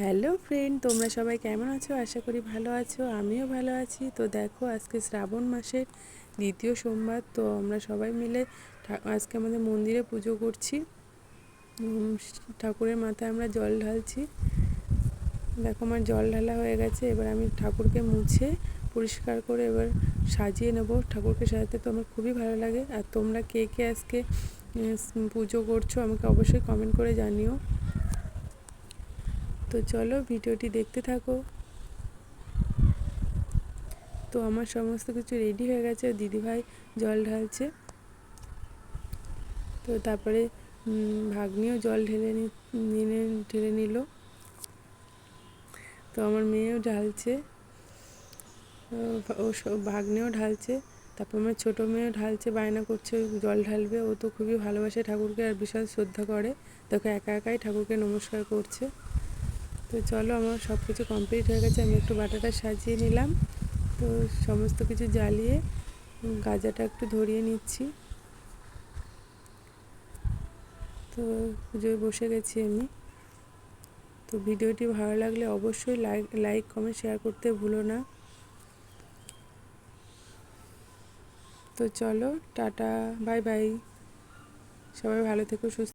Hello friend, তোমরা সবাই কেমন আছো? আশা করি ভালো আছো। আমিও ভালো আছি। তো দেখো, আজকে শ্রাবণ মাসের দ্বিতীয় সোমবার। তো আমরা সবাই মিলে আজকে আমাদের মন্দিরে পুজো করছি। ঠাকুরের মাথায় আমরা জল ঢালছি। দেখো, আমার জল ঢালা হয়ে গেছে। এবার আমি ঠাকুরকে মুছে পরিষ্কার করে এবার সাজিয়ে নেব। ঠাকুরকে সাজাতে তো আমার খুবই ভালো লাগে। আর তোমরা কে কে আজকে পুজো করছো আমাকে অবশ্যই কমেন্ট করে জানিও। তো চলো ভিডিওটি দেখতে থাকো। তো আমার সমস্ত কিছু রেডি হয়ে গেছে। দিদিভাই জল ঢালছে। তো তারপরে ভাগ্নিও জল ঢেলে নিল। তো আমার মেয়েও ঢালছে, ও ভাগ্নেও ঢালছে। তারপর আমার ছোটো মেয়েও ঢালছে, বায়না করছে জল ঢালবে। ও তো খুবই ভালোবাসে ঠাকুরকে আর বিশাল শ্রদ্ধা করে। দেখো, একা একাই ঠাকুরকে নমস্কার করছে। তো চলো, আমার সব কিছু কমপ্লিট হয়ে গেছে। আমি একটু বাটাটা সাজিয়ে নিলাম। তো সমস্ত কিছু জ্বালিয়ে গাজাটা একটু ধরিয়ে নিচ্ছি। তো পুজোয় বসে গেছি আমি। তো ভিডিওটি ভালো লাগলে অবশ্যই লাইক কমেন্ট শেয়ার করতে ভুলো না। তো চলো, টাটা, বাই বাই। সবাই ভালো থেকো, সুস্থ।